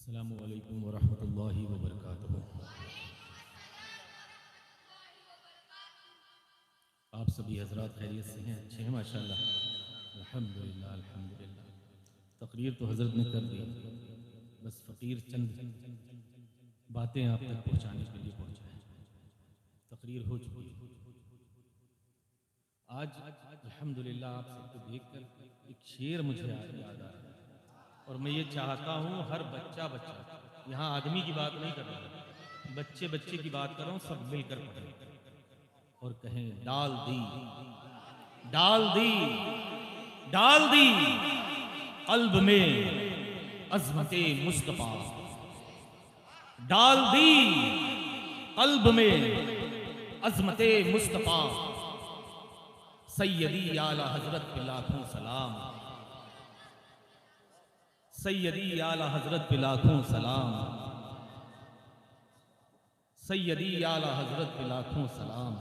अस्सलामु अलैकुम वरहमतुल्लाहि वबरकातुहू। आप सभी हजरात खैरियत से हैं? अच्छे हैं माशाल्लाह, अल्हम्दुलिल्लाह अल्हम्दुलिल्लाह। तकरीर तो हजरत ने कर दी, बस फ़कीर चंद बातें आप तक पहुँचाने के लिए पहुँचा है। तकरीर हो चुकी है। आज अल्हम्दुलिल्लाह आप सबको देखकर एक शेर मुझे याद आ रहा है, और मैं ये चाहता हूँ हर बच्चा यहाँ आदमी की बात नहीं कर रहा, बच्चे बच्चे की बात कर रहा हूँ, सब मिलकर पढ़ें और कहें डाल दी डाल दी डाल दी कल्ब में अज़मते मुस्तफ़ा, डाल दी कल्ब में अज़मते मुस्तफ़ा, सैयदी आला हजरत पे लाखों सलाम, सैयदी आला हजरत पे लाखों सलाम, सैयदी आला हजरत पे लाखों सलाम।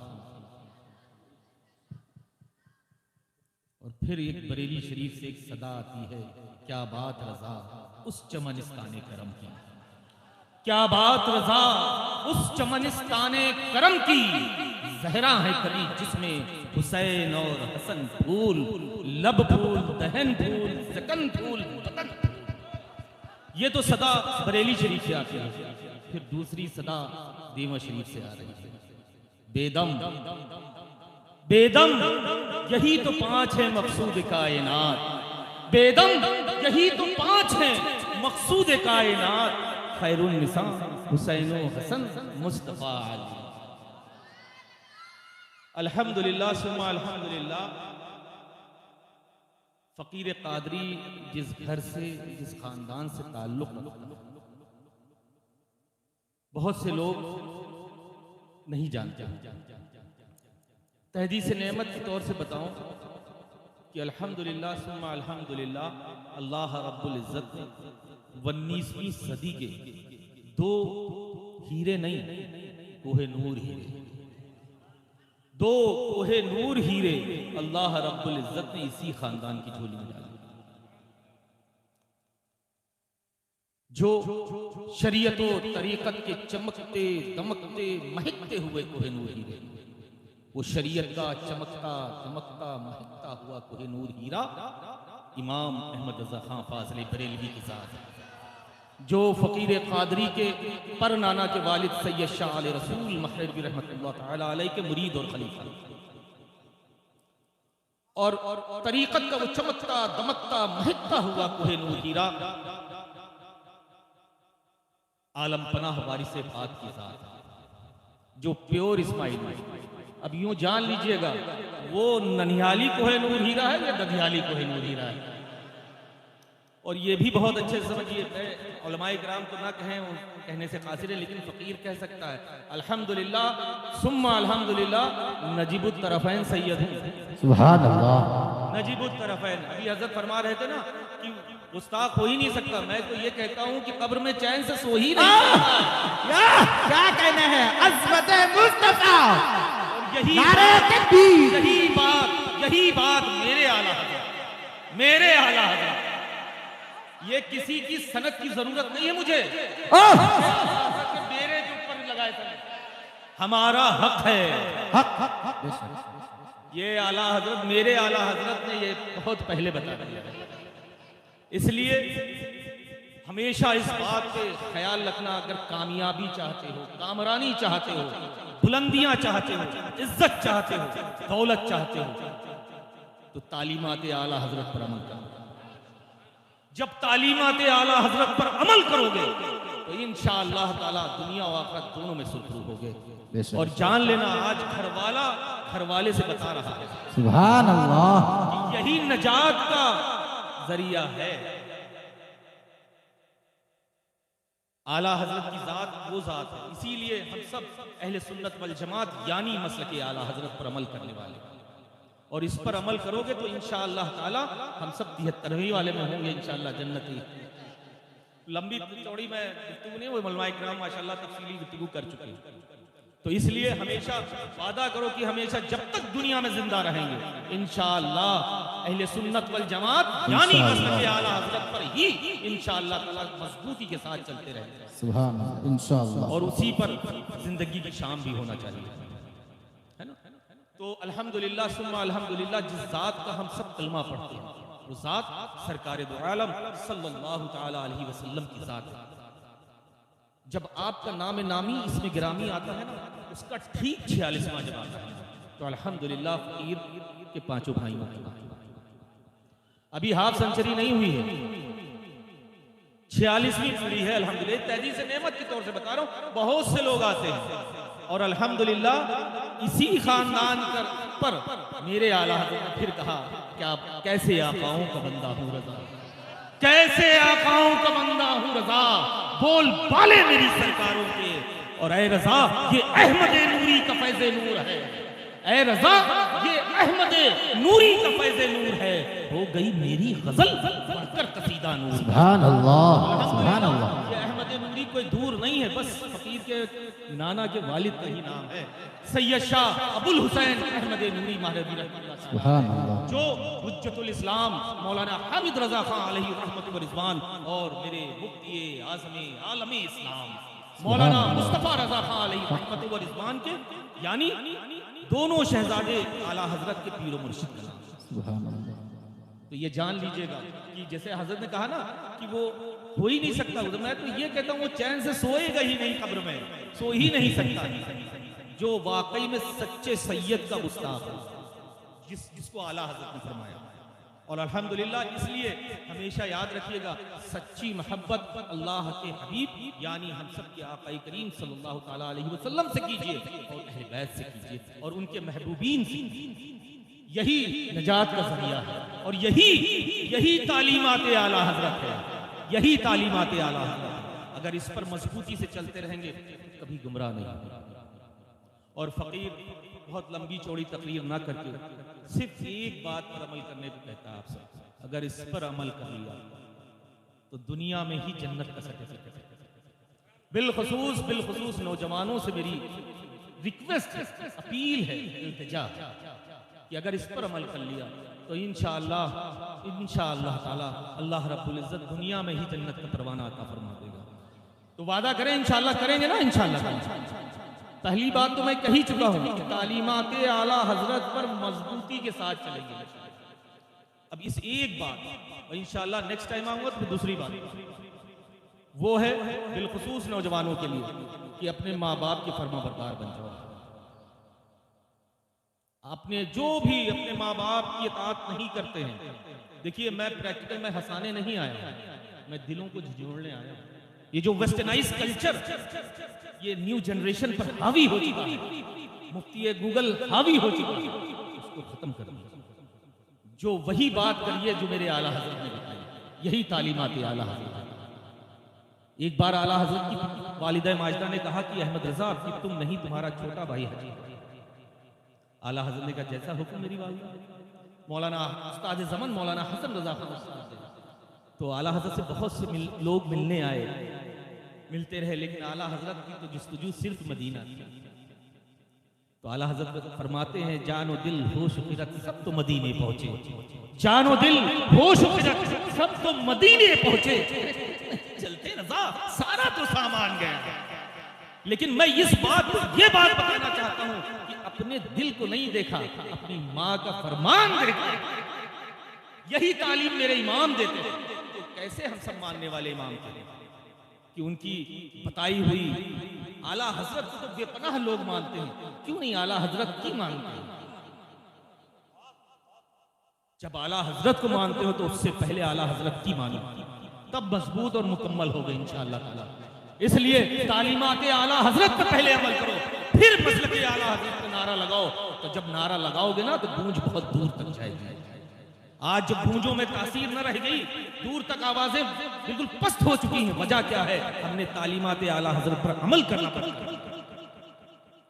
और फिर एक बरेली शरीफ से एक सदा आती है, क्या बात रजा उस चमनिस्ताने करम की, क्या बात रजा उस चमनिस्ताने करम की, जहरा है कभी जिसमें हुसैन और हसन फूल, लब फूल दहन फूल सकन फूल बदन। ये तो सदा बरेली शरीफ से आती है। फिर दूसरी सदा देवा शरीफ से आ रही है, बेदम बेदम यही तो पांच है मकसूद कायनात, बेदम यही तो पांच है मकसूद कायनात, खैरुन निसा हुसैन हसन मुस्तफा अली। अल्हम्दुलिल्लाह सुम्मा अल्हम्दुलिल्लाह। फकीर कादरी जिस घर से जिस खानदान से ताल्लुक रखता, बहुत से लोग नहीं जानते। तहदीस नेमत के तौर से बताऊं कि अल्हम्दुलिल्लाह सुम्मा अल्हम्दुलिल्लाह, अल्लाह रब्बुल इज़्ज़त ने 19वीं सदी के दो हीरे नहीं, कोहे नूर हीरे, दो कोहे नूर हीरे अल्लाह रब्बुल इज़्ज़त ने इसी खानदान की झोली में डाले, जो शरीयत और तरीकत के चमकते दमकते महकते हुए कोहे नूर हीरे, वो शरीयत का चमकता दमकता महकता हुआ कोहे नूर हीरा इमाम अहमद रज़ा खां फाज़िल बरेलवी के साथ, जो फकीर कादरी के पर नाना के वालिद सैयद शाह आले रसूल महरबी रहमतुल्लाह तआला अलैह के मुरीद और खलीफा, और तरीकत का वो चमकता दमकता महकता हुआ कोहे नूर हीरा आलम पनाह वारिस पाक के साथ, जो प्योर इस्माइल। अब यूं जान लीजिएगा वो ननिहाली कोहे नूर हीरा है या दधियाली कोहे नूर हीरा है। और ये भी बहुत अच्छे से समझिए, उलमाए किराम तो ना कहें, कहने से कासिर है, लेकिन फकीर कह सकता है अल्हम्दुलिल्लाह सुम्मा अल्हम्दुलिल्लाह, नजीबुत तरफ़ैन सैयद हूं, सुभान अल्लाह। नजीबुत तरफ़ैन। अभी हज़रत फरमा रहे थे ना कि गुस्ताख हो ही नहीं सकता, मैं तो ये कहता हूं कि कब्र में चैन से सो ही नहीं सकता। क्या कहना है अज़मत मुस्तफ़ा, यही बात मेरे आला हज़रत, मेरे आला हज़रत, ये किसी की सनद की जरूरत नहीं है मुझे, मेरे जो ऊपर लगाए सनद, हमारा हक है, ये आला हजरत, मेरे आला हजरत ने ये बहुत पहले बता दिया। इसलिए हमेशा इस बात पे ख्याल रखना, अगर कामयाबी चाहते हो, कामरानी चाहते हो, बुलंदियां चाहते हो, इज्जत चाहते हो, दौलत चाहते हो, तो तालीमात आला हजरत पर अमल करो। जब तालीमात आला हजरत पर अमल करोगे तो इंशाअल्लाह ताला दुनिया और आखिरत दोनों में सुरखरू होगे। और जान लेना, आज घर वाले से बता रहा है, सुभान अल्लाह, कि यही नजात का जरिया है। आला हजरत की जात वो जात है, इसीलिए हम सब अहले सुन्नत वल जमात यानी मसलक आला हजरत पर अमल करने वाले, और इस पर अमल करोगे तो इंशाअल्लाह ताला हम सब 73वीं वाले में होंगे इंशाअल्लाह जन्नती। लंबी चौड़ी में गुफ्तगू नहीं, वो उलमाए किराम माशाअल्लाह तफसीली गुफ्तगू कर चुके हैं। तो इसलिए हमेशा वादा करो कि हमेशा जब तक दुनिया में जिंदा रहेंगे इंशाअल्लाह अहले सुन्नत वल जमात यानी इंशाअल्लाह। मसलक आला हजरत पर ही इंशाअल्लाह ताला मजबूती के साथ चलते रहेंगे सुभान अल्लाह, इंशाअल्लाह। और उसी पर जिंदगी की शाम भी होना चाहिए, है ना। तो अल्हम्दुलिल्लाह सुम्मा अल्हम्दुलिल्लाह, जिस जात का हम सब कलमा पढ़ते हैं वो जात सरकार दो आलम सल्लल्लाहु ताला अलैहि वसल्लम की जात है। जब आपका नाम नामी इसमें गिरामी आता है ना, उसका ठीक 46वां जब आता है तो अल्हम्दुलिल्लाह फकीर के पांचों भाइयों की अभी हाफ सेंचुरी नहीं हुई है, 46वीं पूरी है अल्हम्दुलिल्लाह। तहदीस नेमत के तौर से बता रहा हूं, बहुत से लोग आते हैं और अल्हम्दुलिल्लाह इसी खानदान पर मेरे आला हज़रत ने फिर कहा क्या कैसे आकाओं का बंदा हूं रजा, कैसे आकाओं का बंदा हूं रजा, बोल बाले मेरी सरकारों के, और ऐ रजा ये अहमद नूरी का फैज़े नूर है, ऐ रजा ये अहमद नूरी का फैज़े नूर है, हो गई मेरी गजल पढ़कर कसीदा नूर। सुभान अल्लाह, सुभान अल्लाह। ये अहमद नूरी कोई दूर नहीं है, बस फकीर के नाना के वालिद का ही नाम है, सैयद शाह अबुल हुसैन अहमद नूरी महरबी रहमतुल्लाह अलैह, सुभान अल्लाह। जो हुज्जतुल इस्लाम मौलाना हामिद रजा खान अलैहि रहमत व रिजवान और मेरे मुफ्ती आज़म आलम इस्लाम मौलाना मुस्तफ़ा रजा खान अलैहि रहमत व रिजवान के यानी दोनों शहजादे आला हजरत के पीर मुर्शिद का नाम। सुभान अल्लाह। तो ये जान लीजिएगा कि जैसे हजरत ने कहा ना कि वो हो ही नहीं सकता, तो मैं तो ये कहता हूँ वो चैन से सोएगा ही नहीं, कब्र में सो ही नहीं सकता जो वाकई में सच्चे सैयद का गुस्ताख हो, जिसको आला हजरत ने फरमाया। और अल्हम्दुलिल्लाह इसलिए हमेशा याद रखिएगा, सच्ची मोहब्बत अल्लाह के हबीब यानी हम सब के आका करीम सल्लल्लाहु ताला अलैहि वसल्लम से कीजिए और अहले बैत से कीजिए और उनके महबूबीन से, यही नजात का जरिया है और यही तालीमात आला हजरत है, यही तालीमात आला हजरत है। अगर इस पर मजबूती से चलते रहेंगे तो कभी गुमराह नहीं होंगे। और फकीर बहुत लंबी चौड़ी तकरीर ना करके सिर्फ एक बात पर अमल करने को कहता है आपसे, अगर इस पर अमल कर लिया तो दुनिया में ही जन्नत का सर्टिफिकेट है। बिलखुसूस नौजवानों से मेरी रिक्वेस्ट है, अपील है, इल्तिजा कि अगर इस पर अमल कर लिया तो इंशाअल्लाह ताला अल्लाह रब्बुल इज्जत दुनिया में ही जन्नत का परवाना अता फरमा देगा। तो वादा करें इंशाअल्लाह, करेंगे ना इंशाअल्लाह। पहली बात तो मैं कह ही चुका हूं कि तालीमात आला हजरत पर मजबूती के साथ चलेंगे। अब इस एक बात इंशाअल्लाह नेक्स्ट टाइम आऊंगा तो दूसरी बात वो है बिलखुसूस नौजवानों के लिए कि अपने माँ बाप के फर्मा बरदार बन जाओ। आपने जो भी अपने माँ बाप की इताअत नहीं करते हैं, देखिए मैं प्रैक्टिकल में हंसाने नहीं आया, मैं दिलों को झिझोड़ने आया। ये जो वेस्टर्नाइज कल्चर ये न्यू जनरेशन पर हावी हो चुका है, मुफ्ती गूगल हावी हो चुका है, उसको खत्म कर दिया। जो वही बात करिए जो मेरे आला हजरत ने बताई, यही तालीमात आला हजरत। एक बार आला हजरत की वालिदा माजिदा ने कहा कि अहमद रजा कि तुम नहीं तुम्हारा छोटा भाई हाजी। आला हजरत ने कहा जैसा हुक्म मेरी वालिदा। मौलाना उस्ताद ज़मान मौलाना हसन रजा खान उस्ताद थे, तो आला हजरत से बहुत से लोग मिलने आए, मिलते रहे, लेकिन आला हजरत की तो जुस्तजू सिर्फ मदीना थी। तो आला हजरत फरमाते हैं जानो दिल होश फिरत सब तो मदीने पहुंचे, जानो दिल होश फिरत सब तो मदीने पहुंचे। चलते रजा सारा तो सामान गया, लेकिन मैं ये बात बताना चाहता हूं कि अपने दिल को नहीं देखा, अपनी माँ का फरमान देखा। यही तालीम मेरे इमाम देते हैं। तो कैसे हम सब मानने वाले इमाम थे कि उनकी बताई हुई आला हजरत को तो बेपनाह लोग मानते हैं, क्यों नहीं आला हजरत की मानते हैं? जब आला हजरत को मानते हो तो उससे पहले आला हजरत की मानो, तब मजबूत और मुकम्मल होगा इंशाअल्लाह ताला। इसलिए तालीमात आला हजरत पर पहले अमल करो, फिर मसलक आला हजरत का नारा लगाओ। तो जब नारा लगाओगे ना तो गूंज बहुत दूर तक जाएगी। आज जब गूंजों में तासीर न रह गई, दूर तक आवाजें बिल्कुल पस्त हो चुकी हैं, वजह क्या है? हमने तालीमात आला हजरत पर अमल करना पड़ता।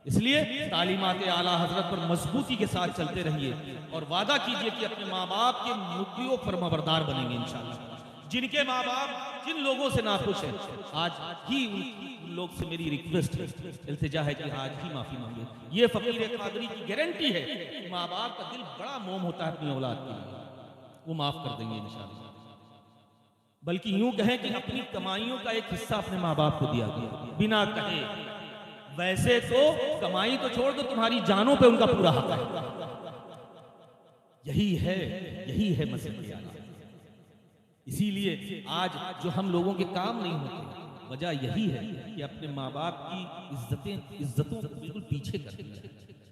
इसलिए तालीमात आला हजरत पर मजबूती के साथ चलते रहिए और वादा कीजिए कि अपने माँ बाप के मुद्दों पर फरमाबरदार बनेंगे इंशाअल्लाह। जिनके माँ बाप जिन लोगों से नाखुश है, आज ही उन लोग से मेरी रिक्वेस्ट है, इल्तिजा है कि आज ही माफी मांगे। ये फकीर कादरी की गारंटी है कि माँ बाप का दिल बड़ा मोम होता है अपनी औलाद के लिए, वो माफ कर देंगे इंशाअल्लाह। बल्कि यूं कहें कि अपनी कमाइयों का एक हिस्सा अपने माँ बाप को दिया गया बिना कहे। वैसे तो कमाई तो छोड़ दो, तुम्हारी जानों पे उनका पूरा हक है। यही है मसला। इसीलिए आज जो हम लोगों के काम नहीं होते, वजह यही है कि अपने माँ बाप की इज्जतों को बिल्कुल पीछे कर दिया।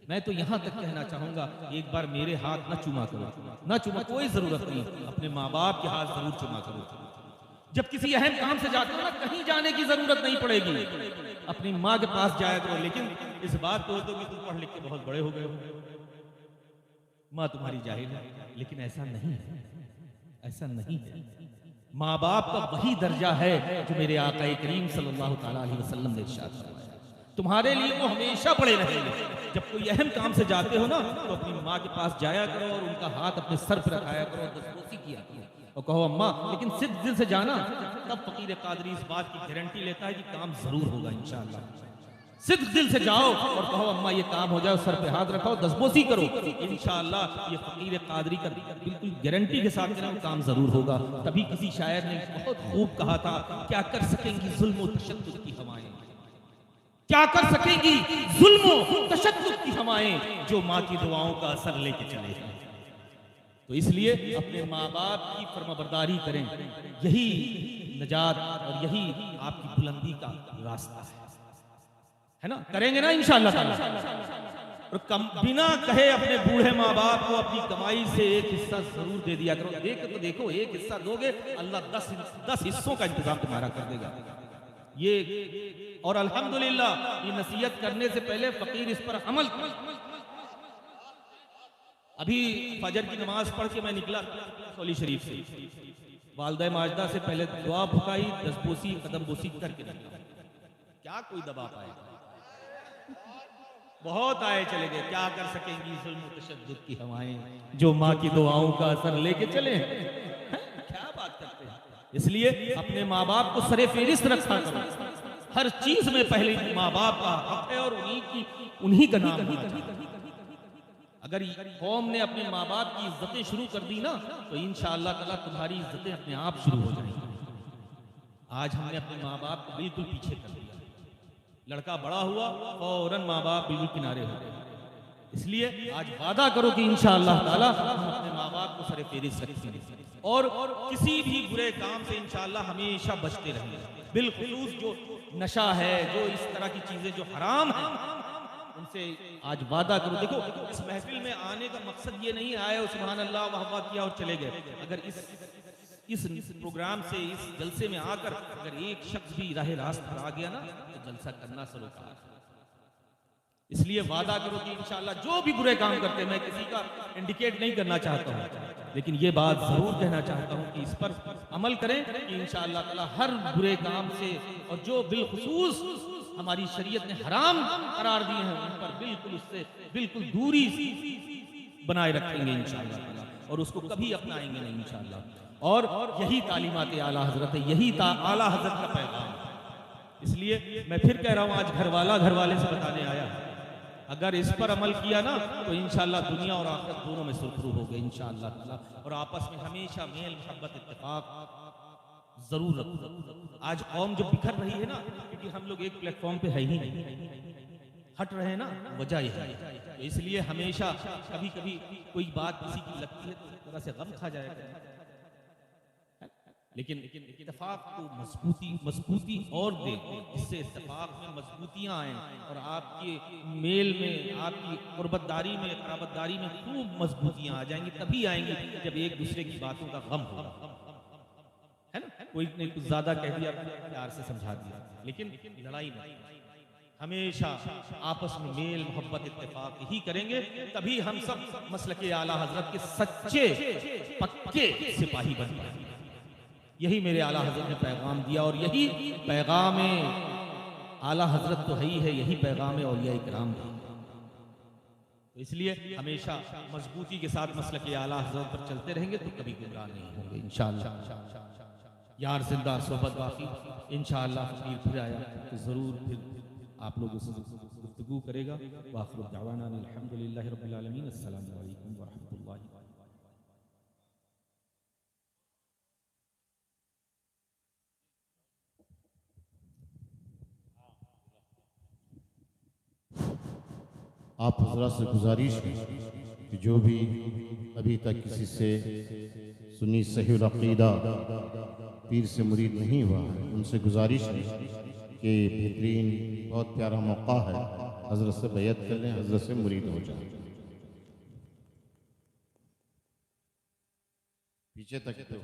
मैं तो यहाँ तक कहना चाहूंगा, एक बार मेरे हाथ न चुमा करो, न चुमा, कोई जरूरत नहीं, अपने माँ बाप के हाथ जरूर चुमा करो। जब किसी अहम काम से जाते हो ना, कहीं जाने की जरूरत नहीं पड़ेगी, अपनी माँ के पास जाया करो। लेकिन इस बात को तो कि तुम पढ़ लिख के बहुत बड़े हो गए हो, माँ तुम्हारी जाहिल है, लेकिन ऐसा नहीं है, ऐसा नहीं है। माँ बाप का वही दर्जा है जो मेरे आका करीम सल्लल्लाहु अलैहि वसल्लम ने इरशाद फरमाया, तुम्हारे लिए वो हमेशा बड़े रहेंगे। जब कोई अहम काम से जाते हो ना, तो अपनी माँ के पास जाया करो और उनका हाथ अपने सर पर रखाया करो, दस्तबोसी किया करो और कहो अम्मा, लेकिन सिद्ध दिल से जाना। तब फकीर कादरी इस बात की गारंटी लेता है कि काम जरूर होगा इंशाअल्लाह। सिद्ध दिल से जाओ और कहो अम्मा ये काम हो जाए, सर पे हाथ रखाओ, दस्तबोसी करो, इंशाअल्लाह ये फकीर कादरी का बिल्कुल गारंटी के साथ काम जरूर होगा। तभी किसी शायर ने बहुत खूब कहा था, क्या कर सकेंगी जुल्म और तशद्दुद की हवाएं, क्या कर सकेंगी जुल्म और तशद्दुद की हवाएं, जो माँ की दुआओं का असर लेके चले। तो इसलिए अपने माँ बाप की फरमाबरदारी करें, यही नजात और यही आपकी बुलंदी का रास्ता है ना। करेंगे ना इंशाअल्लाह ताला। और बिना कहे अपने बूढ़े माँ बाप को अपनी कमाई से एक हिस्सा जरूर दे दिया करो। देखो एक हिस्सा दोगे, अल्लाह 10 हिस्सों का इंतजाम तुम्हारा कर देगा। ये और अल्हम्दुलिल्लाह ये नसीहत करने से पहले फकीर इस पर अमल। अभी फजर की नमाज पढ़ के मैं निकला सोली शरीफ से, वालदा माजदा से पहले दुआ फुकाई, दस्तबोसी कदम बोसी करके निकला। क्या कोई दबा पाएगा? बहुत आए चले गए। क्या कर सकेंगी जुल्म तशद्दुद की हवाएं, जो माँ की दुआओं का असर लेके चले। क्या बात करते हैं। इसलिए अपने माँ बाप को सरे फेरिस्त रखा करो, हर चीज में पहले माँ बाप का हक है और उन्हीं का नाम होना चाहिए। अगर कौम ने अपने माँ बाप की इज्जतें शुरू कर दी ना, तो इंशाअल्लाह ताला तुम्हारी इज्जतें अपने आप शुरू हो जाएंगी। आज हमने अपने माँ बाप को बिल्कुल पीछे कर दिया, लड़का बड़ा हुआ फौरन माँ बाप बिल्कुल किनारे हो गए। इसलिए आज वादा करो कि इंशाअल्लाह ताला हम अपने माँ बाप को सरे फेरिस्त रखेंगे और किसी भी बुरे काम से इंशाअल्लाह हमेशा बचते रहेंगे। बिलखुसूस जो नशा है, जो इस तरह की चीजें जो हराम है, उनसे आज वादा करो। देखो इस महफिल में आने का मकसद ये नहीं आया सुभान अल्लाह वाह वाह किया और चले गए। अगर इस प्रोग्राम से, इस जलसे में आकर अगर एक शख्स भी राह रास्त पर आ गया ना, तो जलसा करना सरोकार। इसलिए वादा करो कि इंशाअल्लाह जो भी बुरे काम करते हैं, मैं किसी का इंडिकेट नहीं करना चाहता हूँ, लेकिन ये बात जरूर कहना चाहता हूँ कि इस पर अमल करें कि इंशाअल्लाह ताला हर बुरे काम से और जो बिलखुसूस हमारी शरीयत ने हराम करार दिए हैं उन पर बिल्कुल उससे बिल्कुल दूरी बनाए रखेंगे इंशाअल्लाह ताला, और उसको कभी अपनाएंगे नहीं इंशाअल्लाह। और यही तालीमात आला हजरत है, यही आला हजरत का पैगाम। इसलिए मैं फिर कह रहा हूँ, आज घर वाले से बताने आया, अगर इस पर अमल किया ना तो इंशाअल्लाह दुनिया और आखिरत दोनों में सुरखरू हो गए इंशाअल्लाह ताला। और आपस में हमेशा मेल मोहब्बत इत्तेफाक जरूर रखो। आज कौम जो बिखर रही है ना, क्योंकि हम लोग एक प्लेटफॉर्म पे है ही नहीं, हट रहे हैं ना, वजह यह है। तो इसलिए हमेशा कभी कभी कोई बात किसी की लगती है तो थोड़ा सा गम खा जाएगा, लेकिन इत्तेफाक को मजबूती और दे, जिससे इत्तेफाक में मजबूतियां आए और आपके मेल में, आपकी कुर्बतदारी में, कराबतदारी में खूब मजबूतियां आ जाएंगी। तभी आएंगी जब एक दूसरे की बातों का गम होगा, है ना। कोई ने कुछ ज्यादा कह दिया, प्यार से समझा दिया, लेकिन लड़ाई नहीं। हमेशा आपस में मेल मोहब्बत इत्तेफाक ही करेंगे, तभी हम सब मसलके आला हजरत के सच्चे पक्के सिपाही बन पाएंगे। यही मेरे आला हजरत ने पैगाम दिया और यही पैगाम आला हजरत तो है ही है, यही पैगाम औलिया इकराम है। तो इसलिए हमेशा मजबूती के साथ मसलके आला हजरत पर चलते रहेंगे तो कभी गुमराह नहीं होंगे इंशाअल्लाह। यार जिंदा सोहबत बाकी, इंशाअल्लाह फकीर फिर आया तो जरूर फिर आप लोगों से गुफ्तगू करेगा। वाखिर दावाना अल्हम्दुलिल्लाहि रब्बिल आलमीन। अस्सलामु अलैकुम व रहमतुल्लाहि। आप हजरत से गुजारिश है कि जो भी अभी तक किसी से सुन्नी सही अक़ीदा पीर से मुरीद नहीं हुआ है, उनसे गुजारिश है कि बेहतरीन बहुत प्यारा मौका है, हजरत से बैत कर लें, हजरत से मुरीद हो जाए। पीछे तक तो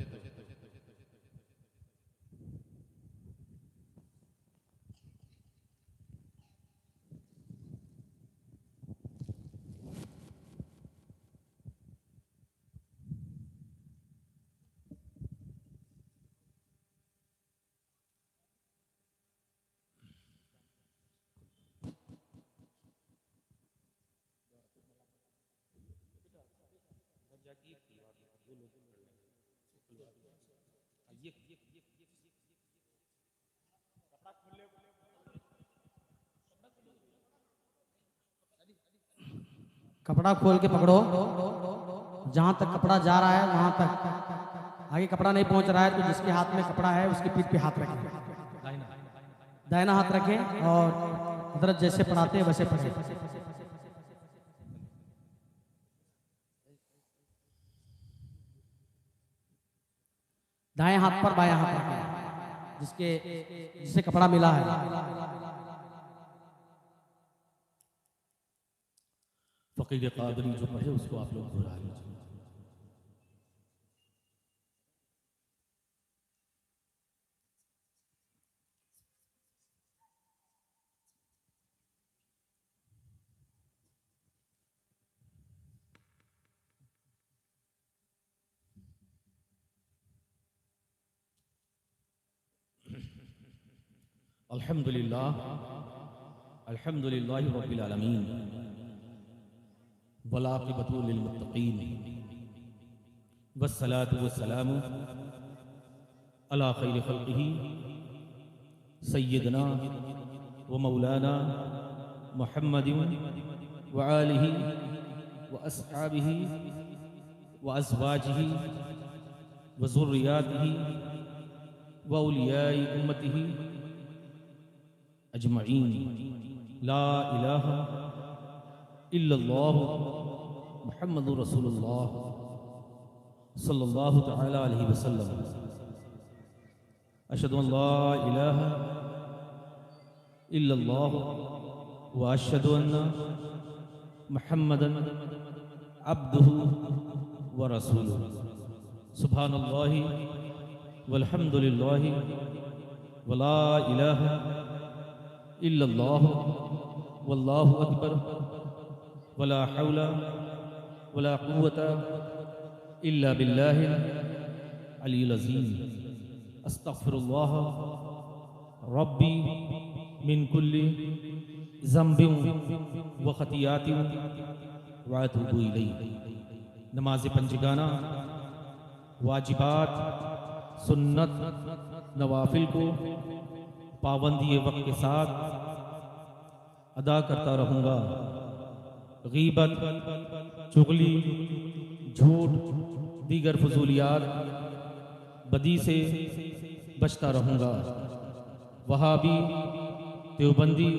कपड़ा खोल के पकड़ो, जहां तक कपड़ा जा रहा है वहां तक, आगे कपड़ा नहीं पहुंच रहा है तो जिसके हाथ में कपड़ा है उसकी पीठ पे हाथ रखें, दाहिना हाथ रखें और हजरत जैसे पढ़ाते हैं वैसे पढ़े। दाएं हाथ पर बायां हाथ रखें जिसे कपड़ा मिला है। फ़कीर क़ादरी जो पढ़े उसको आप लोग दोहरा लीजिए। अल्हम्दुलिल्लाह अल्हम्दुलिल्लाहि रब्बिल आलमीन वलाक़िबतु लिल्मुत्तक़ीन वस्सलातु वस्सलामु अला खैरि खल्क़िही सय्यदना व मौलाना मुहम्मदिन व आलिही व अस्हाबिही व अज़वाजिही व ज़ुर्रियातिही व औलियाए उम्मतिही अजमईन। ला इलाहा इल्लल्लाह मुहम्मदुर रसूलुल्लाह सल्लल्लाहु तआला अलैहि वसल्लम। अशहदु अन ला इलाहा इल्लल्लाह व अशहदु अन्ना मुहम्मदन अब्दुहु व रसूलुहु। सुब्हानल्लाहि वल्हम्दुलिल्लाहि व ला इलाहा इल्लल्लाह वल्लाहु अकबर वला हौला वला कुव्वता इल्ला बिल्लाहिल अलील अज़ीम। अस्तग़फिरुल्लाह रब्बी मिन कुल्ली ज़ंबिन व ख़तियातिन व अतूबु इलैह। नमाज पंजगाना, वाजिबात, सुन्नत, नवाफिल को पाबंदी वक्त के साथ अदा करता रहूँगा। गीबत, चुगली, झूठ, दीगर फजूलियात, बदी से बचता रहूँगा। वहाबी, देवबंदी,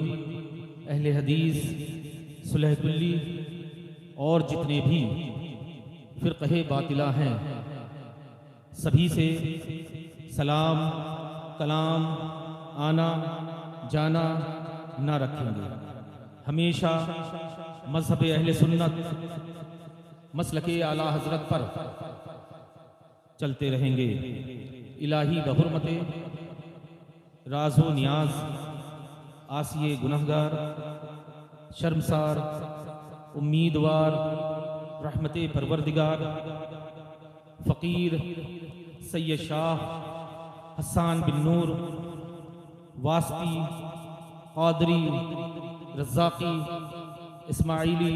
अहले हदीस, सुलह कुल्ली और जितने भी फ़िरक़े बातिला हैं सभी से सलाम, कलाम, आना जाना ना रखेंगे। हमेशा मज़हब अहले सुन्नत मसलके आला हज़रत पर चलते रहेंगे। इलाही बहुरमते राज़ो नियाज, आसिए गुनहगार, शर्मसार, उम्मीदवार, रहमते परवरदिगार, फ़कीर सैयद शाह हसन बिन नूर वास्ती, क़ादरी, रज़्ज़ाक़ी, इस्माइली,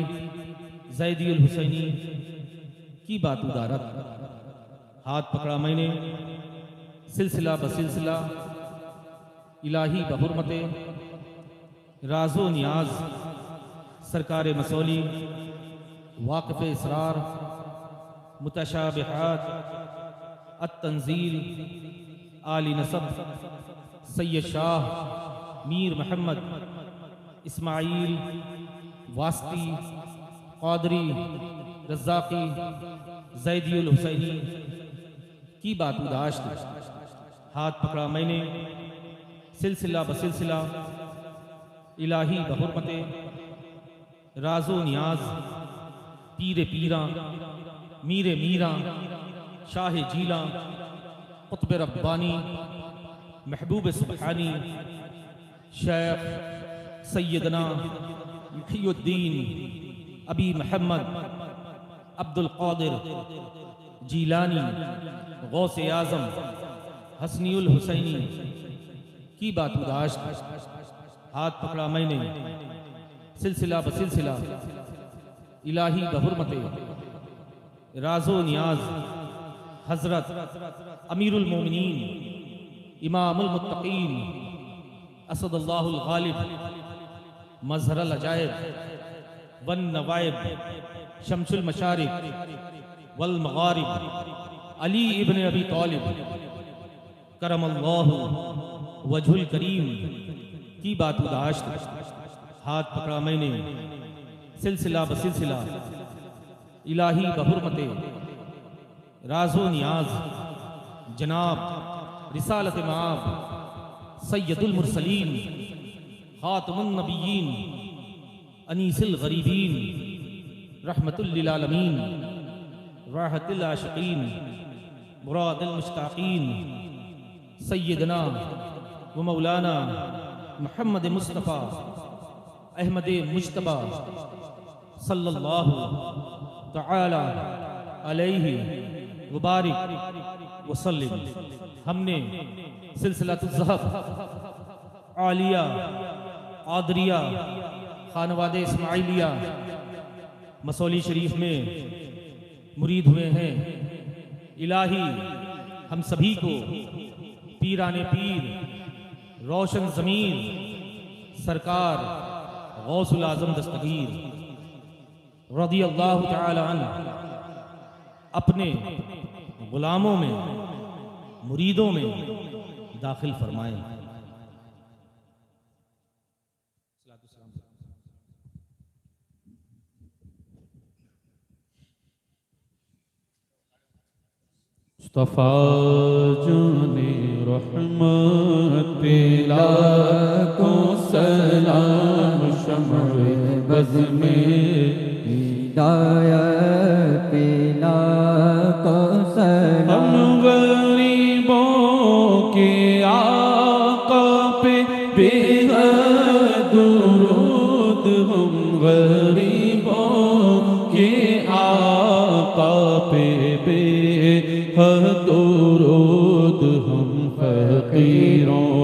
ज़ैदी अल हुसैनी की बात उदारत हाथ पकड़ा मैंने सिलसिला बसिलसिला इलाही बहुरमते राज़ो नियाज सरकार मसौली, वाक़िफ़ इसरार, मुतशाबिहात, अत-तंज़ील, आली नसब सैयद शाह मीर मोहम्मद इस्माइल वास्ती, क़ादरी, रज़्ज़ाक़ी, ज़ैदियुल हुसैनी की बात उदाश्त हाथ पकड़ा मैंने सिलसिला बसिलसिला इलाही बहुरमते राजो नियाज पीरे पीरा मीरे मीरा शाह जीला क़ुत्ब रब्बानी महबूब सुब्हानी शेख सैयदना मुहियुद्दीन अबी मोहम्मद अब्दुल क़ादिर जीलानी गौसे आज़म हसनीउल हुसैनी की बात उदाश्त हाथ पकड़ा मैंने सिलसिला बसिलसिला इलाही बहुरमते राजो नियाज हजरत अमीरुल मोमिनीन इमामुल मुत्तकीन असदुल्लाहुल गालिब मज़हरुल अजाइब वन नवाइब शम्सुल मशारिक वल मगारिब अली इब्न अबी तालिब करमल्लाहु वजहुल करीम की बात उदाश्त हाथ पकड़ा मैंने सिलसिला बसिलसिला इलाही बहुरमते राजो नियाज जनाब रिसालत माब सैयदुल मुरसलीन खातमुन नबिय्यीन अनीसिल गरीबीन रहमतुल लिल आलमीन राहतुल आशिकीन मुरादुल मुश्ताकीन सैयदना व मौलाना मुहम्मद मुस्तफ़ा अहमद मुज्तबा सल्लल्लाहु तआला अलैहि वबारिक वसल्लम। हमने सिलसिलतुज़्ज़हब आलिया आदरिया खानवादे इस्माइलिया मसौली शरीफ में मुरीद हुए हैं। इलाही हम सभी को पीराने पीर रोशन ज़मीर सरकार गौसुल आज़म दस्तगीर रज़ियल्लाहु तआला अन्हु अपने गुलामों में मुरीदों में दाखिल फरमाएं। मुस्तफ़ा जाने रहमत पिला को सलाम शम्अ बज़ में हिदायत पिला को सलाम हम गरीबों के आका पे बेहद दुरूद हम गरीबों के आका पे बेहद दुरूद हम फकीरों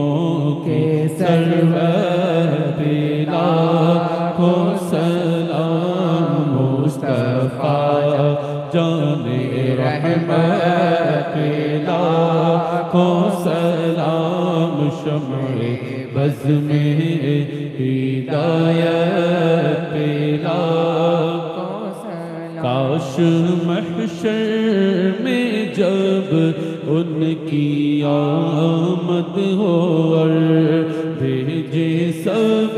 के सरवर पे लाखों सलाम मुस्तफ़ा जाने रहमत लाखों सलाम शम्अ बज़ में हिदायत लाखों सलाम। काश महशर में जब उनकी आमद हो और भेजे सब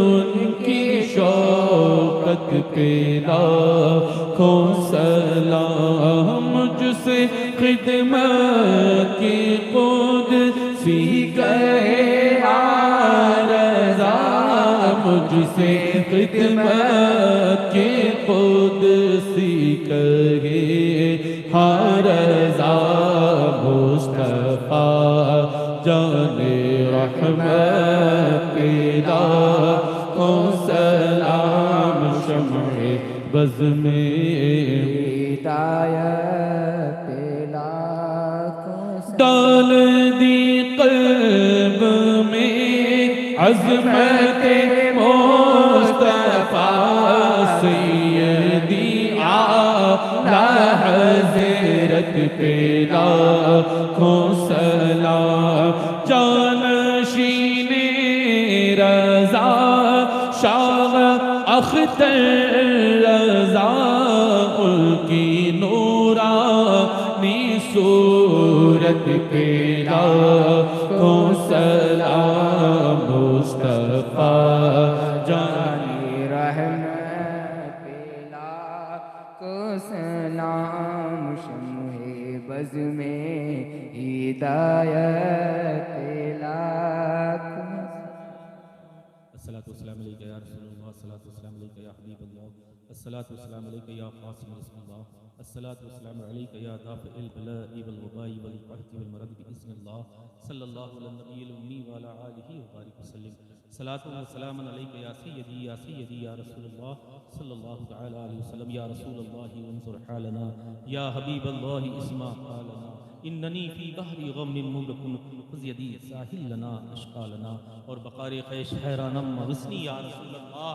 उनकी शौकत पे लाखों सलाम। मुझसे खिदमत की क़ुदसी कहे रज़ा मुझसे खिदमत की क़ुदसी कहे रज़ा मुस्तफ़ा जाने रहमत लाखों सलाम शम्अ बज़ में हिदायत लाखों डाल दी क़ल्ब में अज़मत मुस्तफ़ा सैयदी आला हज़रत पे लाखों सलाम। जानशीने रज़ा शाह अख्तर रज़ा उनकी नूरानी सूरत पे लाखों सलाम मुस्तफ़ा जाने रहमत अस्सलातु वस्सलामु अलैका या रसूलल्लाह, अस्सलातु वस्सलामु अलैका या हबीबल्लाह, अस्सलातु वस्सलामु अलैका या क़ासिम रसूलल्लाह, अस्सलातु वस्सलामु अलैका या दाफ़िअल बला'i वल वबा'i वल क़हति वल मरद बिइज़्निल्लाह, सल्लल्लाहु अला नबिय्यिल उम्मी व अला आलिहि व बारिक वसल्लम। सलातु व सलामुन अलैका या सय्यदी या रसूलल्लाह सल्लल्लाहु तआला अलैहि वसल्लम, या रसूलल्लाह उन्ज़ुर हालना, या हबीबल्लाह इस्मा हालना, इन्ननी फी बहरी गम्मिन मुग़रक़ुन ख़ुज़ यदी साहिल लना अश्क़ालना। और बक़ारे ख़ैश हैरानम मग़िस्नी या रसूलल्लाह,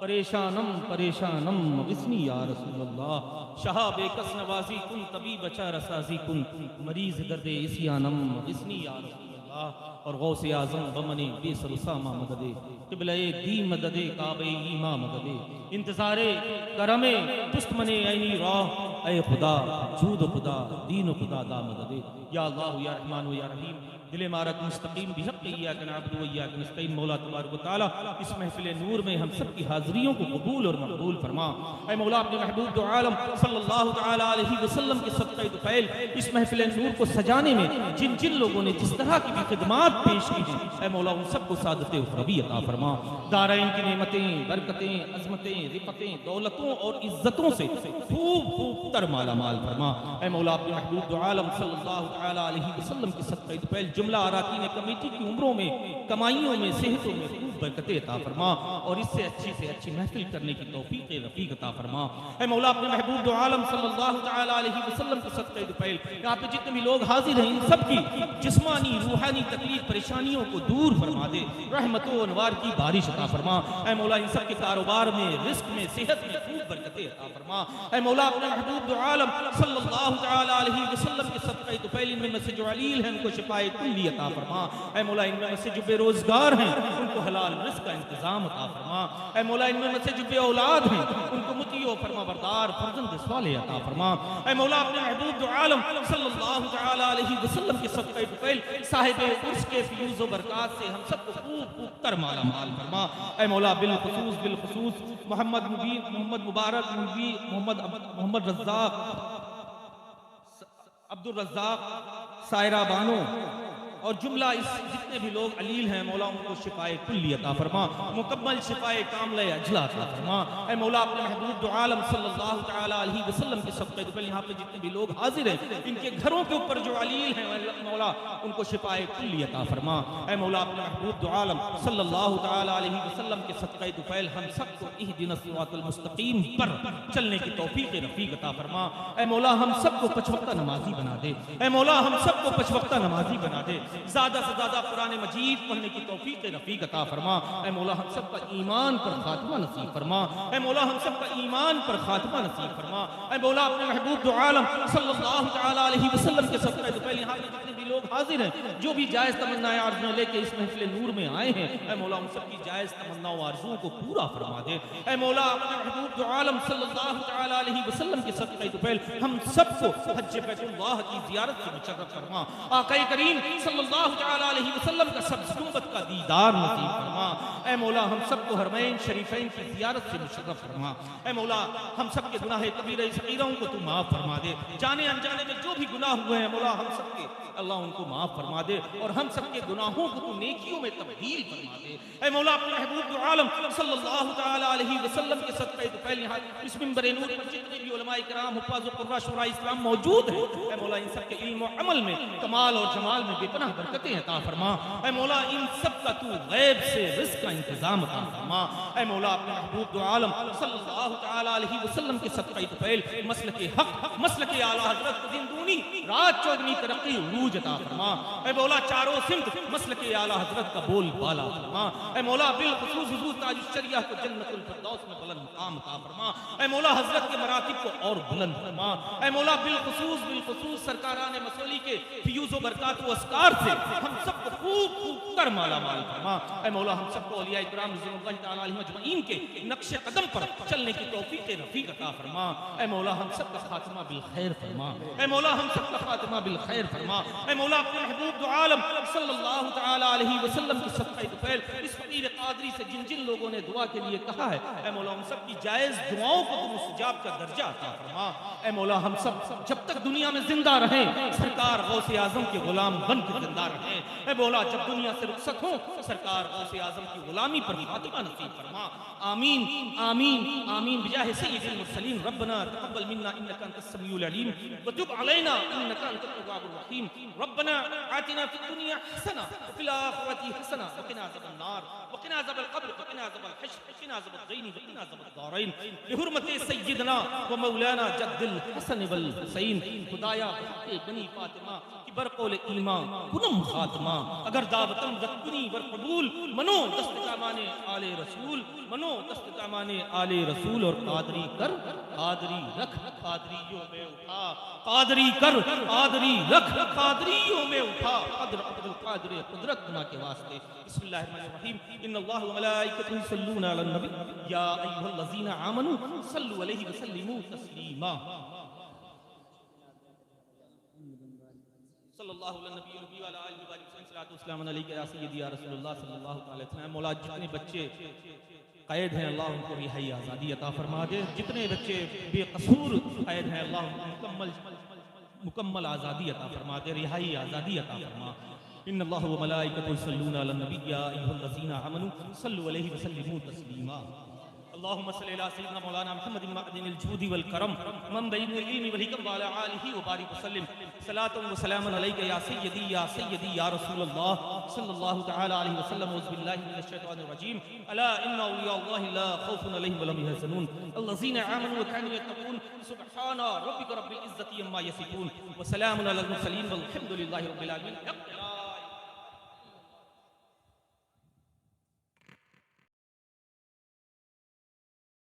परेशानम परेशानम मग़िस्नी या रसूलल्लाह, शहाब कस नवाज़ी कुन तबीब चार साज़ी कुन, मरीज़ दर्दे इस्यानम मग़िस्नी या रसूलल्लाह। और गौसे आज़म बमने बेसरुसामा मददे, क़िबले दी मददे काबे ईमा मददे, इंतज़ारे करमे पुस्तमने ऐनी राह, ऐ खुदा जूद खुदा दीन खुदा दा मददे। या अल्लाह या रहमान या रहीम, दिल मारक मुस्तकीम बिहक़्क़ि इय्याक नअबुदु व इय्याक नस्तईन। मौला तबारक व तआला इस महफ़िल नूर में हम सब की हाज़िरियों को कबूल और मक़बूल फरमा। ऐ मौला अपने महबूब दो आलम सल्लल्लाहु तआला अलैहि वसल्लम के सदक़े दुफ़ैल इस महफ़िल नूर को सजाने में जिन जिन लोगों ने जिस तरह की भी खिदमात पेश की हैं, ऐ मौला उन सबको सादते उख़रवी अता फरमा। दारैन की नेमतें, बरकतें, अज़मतें, रिफ़तें, दौलतों और इज़्ज़तों से खूब खूब तर माला माल फरमा। ऐ मौला अपने महबूब दो आलम सल्लल्लाहु तआला अलैहि वसल्लम के सदक़े दुफ़ैल जुमला अराकीन कमेटी की उम्रों में, कमाइयों में, सेहतों में खूब बरकतें अता फरमा और इससे अच्छी महफिल करने की तौफीक रफ़ीक अता फरमा। ऐ मौला अपने महबूब दो आलम सल्लल्लाहु तआला अलैहि वसल्लम के सदक़े दुफ़ैल यहाँ पे जितने भी लोग हाजिर हैं, इन सब की जिस्मानी रूहानी तकलीफ परेशानियों को दूर फरमा दे, रहमतों अनवार की बारिश अता फरमा। ऐ मौला इन सब के कारोबार में, रिस्क में, सेहत में खूब बरकतें अता फरमा। ऐ मौला अपने महबूब दो आलम सल्लल्लाहु तआला अलैहि वसल्लम के सदक़े दुफ़ैल इनमें में से जो अलील हैं उनको शिफाए कुल्ली अता फरमा। ऐ मौला इनमें में से जो बेरोजगार हैं उनको हलाल रिज़्क़ का इंतजाम अता फरमा। ऐ मौला इनमें में से जो बे औलाद हैं उनको मुतियो फरमाबरदार फर्जंद सालेह अता फरमा। ऐ मौला अपने महबूब दो आलम सल्लल्लाहु तआला अलैहि वसल्लम के सदक़े दुफ़ैल साहिब उर्स के फ़यूज़ व बरक़ात से हम सबको खूब खूब तर माला माल फरमा। ऐ मौला बिलख़ुसूस मोहम्मद मुबीन, मोहम्मद मुबारक मुबीन, मोहम्मद रज़्ज़ाक़, अब्दुल रज़्ज़ाक़, सायरा बानो और जुमला इस जितने भी लोग अलील हैं, मौला उनको शिफाए कुल्ली अता फरमा, मुकम्मल शिफाए कामिला अजला अता फरमा। ऐ मौला अपने महबूब दो आलम सल्लल्लाहु तआला अलैहि वसल्लम के सदक़े दुफ़ैल यहाँ पे जितने भी लोग हाजिर हैं, इनके घरों के ऊपर जो अलील हैं मौला उनको शिफाए कुल्ली अता फरमा। ऐ मौला अपने महबूब दो आलम सल्लल्लाहु तआला अलैहि वसल्लम के सदक़े दुफ़ैल हम सबको इहदिनस सिरातल मुस्तक़ीम पर चलने की तौफीक रफ़ीक अता फरमा। ऐ मौला हम सबको 5 वक़्ता नमाजी बना दे। ऐ मौला हम सबको 5 वक़्ता नमाजी बना दे। ज़्यादा से ज़्यादा कुरान मजीद पढ़ने की तौफीक रफ़ीक अता फरमा। ऐ मौला हम सबका ईमान पर खात्मा नसीब फरमा। ऐ मौला हम सबका ईमान पर खात्मा नसीब फरमा। ऐ मौला अपने महबूब दो आलम सल्लल्लाहु तआला अलैहि वसल्लम के सदक़े दुफ़ैल यहाँ पे जितने भी लोग हाजिर हैं, जो भी जायज़ तमन्नाएं आरज़ुएं लेके इस महफ़िल नूर में आए हैं, ऐ मौला उन सबकी जायज़ तमन्नाओं आरज़ुओं को पूरा फरमा दे। ऐ मौला अपने महबूब दो आलम सल्लल्लाहु तआला अलैहि वसल्लम के सदक़े दुफ़ैल हम सबको हज बैतुल्लाह की ज़ियारत से मुशर्रफ फरमा। आक़ा करीम सल्लल्लाहु तआला अलैहि वसल्लम का सबसुबत का दीदार नसीब फरमा। ऐ मौला हम सबको हरमैन शरीफैन की ज़ियारत से मुशर्रफ फरमा। ऐ मौला हम सबके गुनाह कबीरा सगीराओं को तू माफ़ फरमा दे। जाने अनजाने में जो भी गुनाह हुए हैं मौला हम सबके अल्लाह उनको माफ़ फरमा दे और हम सबके गुनाहों को तू नेकियों में तब्दील फरमा दे। ऐ मौला अपने महबूब दो आलम सल्लल्लाहु तआला अलैहि वसल्लम के सदक़े दुफ़ैल यहाँ इस मिंबर नूर पर जितने भी उलमाए किराम हुफ़्फ़ाज़ व क़ुर्रा शुरा इस्लाम मौजूद हैं, ऐ मौला इन सब के इल्म व अमल में, कमाल और जमाल में बेपनाह बरकतें अता फरमा। ऐ मौला इन सब का तू गैब से रिज़्क़ का इंतज़ाम अता फरमा। ऐ मौला अपने महबूब दो आलम सल्लल्लाहु तआला अलैहि वसल्लम के सदक़े दुफ़ैल मसलके हक़, मसलके आला हज़रत को दिन दूनी रात चौगनी तरक्की उरूज अता फरमा। ऐ मौला चारों सिमत मसलके आला हज़रत का बोल बाला फरमा। ऐ मौला बिलख़ुसूस हुज़ूर ताजुश शरिया को जन्नतुल फ़िरदौस में बुलंद मक़ाम अता फरमा। ऐ मौला हज़रत के मरातिब को और बुलंद फरमा। ऐ मौला बिलख़ुसूस सरकाराने मसौली के फ़यूज़ व बरक़ात व अस्कार से हम सबको खूब कर माला माल फरमा। ऐ मौला हम सबको औलिया इकराम रिज़वानुल्लाहि तआला अलैहिम अजमईन के नक्शे कदम पर चलने की तौफीक रफ़ीक अता फरमा। ऐ मौला हम सबका खात्मा बिल खैर फरमा। ऐ मौला हम सबका खात्मा बिल खैर फरमा। ऐ मौला अपने महबूब दो आलम सल्लल्लाहु तआला अलैहि वसल्लम की सदक़े तुफ़ैल इस फकीर कादरी से जिन जिन लोगों ने दुआ के लिए कहा है, ऐ मौला हम सब की जायज़ दुआओं को तुम मुस्तजाब का दर्जा अता फरमा। ऐ मौला हम सब जब तक दुनिया में जिंदा रहें सरकार गौसे आजम के गुलाम बन के जिंदा रहें। ऐ मौला जब दुनिया से रुखसत हो सरकार गौसे आजम की गुलामी पर खातिमा नसीब फरमा। आमीन आमीन आमीन बिजाह सय्यिदिल मुरसलीन। रब्बना तक़ब्बल मिन्ना इन्नका अंतस समीउल अलीम व तुब अलैना इन्नका अंतत तव्वाबुर रहीम। रब्बना आतिना फिद दुनिया हसना व फिल आखिरति हसना व क़िना अज़ाबन नार व क़िना अज़ाबल क़ब्र व क़िना अज़ाबल हश्र व क़िना अज़ाबद दीन व क़िना अज़ाबद दारैन बिहुर्मति सय्यिदना व मौलाना जद्दिल हसन वल हुसैन। खुदाया हक़ बनी फातिमा की बरक़ौल ईमान कुनम खातिमा। अगर दावतम रत्तनी वर कबूल मनो दस्तकामाने आले रसूल मनो दस्तकामाने आले रसूल। और कादरी कर कादरी रख कादरियों में उठा कादरी कर कादरी रख कादरियों में उठा। कद्र अब्दुल कादिर कुदरत गुना के वास्ते। बिस्मिल्लाहिर्रहमानिर्रहीम। इन्नल्लाह व मलाइकतहु युसल्लूना अलन नबी या अय्युहल्लज़ीना आमनू सल्लु अलैहि व सल्लिमू तस्लीमा। सल्लल्लाहु अलैहि नबी व आलिहि व सल्लम सलातु व सलाम अलैका या सय्यदी या रसूलुल्लाह सल्लल्लाहु अलैहि वसल्लम। मौला जितने बच्चे कैद हैं अल्लाह उनको रिहाई आज़ादी अता फरमा दे। जितने बच्चे बेकसूर कैद हैं अल्लाह उनको मुकम्मल आज़ादी अता फरमा दे, रिहाई आज़ादी अता फरमा। इन्नल्लाह व मलाइकतहु युसल्लूना अलन नबी या अय्युहल्लज़ीना आमनू सल्लु अलैहि व सल्लिमू तस्लीमा। अल्लाहुम्मा सल्लि अला सय्यिदिना मौलाना मुहम्मदिन मअदिनिल जूदि वल करम मनबइल इल्मी वल हिकम व अला आलिहि व बारिक वसल्लिम। सलातुन व सलामुन अलैका या सय्यदी या रसूलल्लाह सल्लल्लाहु तआला अलैहि वसल्लम। औज़ु बिल्लाहि मिनश शैतानिर रजीम। अला इन्ना औलिया अल्लाहि ला खौफुन अलैहिम व ला हुम यहज़नून अल्लज़ीना आमनू व कानू यत्तक़ून। सुब्हाना रब्बिका रब्बिल इज़्ज़ति अम्मा यसिफून व सलामुन अलल मुरसलीन वल्हम्दुलिल्लाहि रब्बिल आलमीन।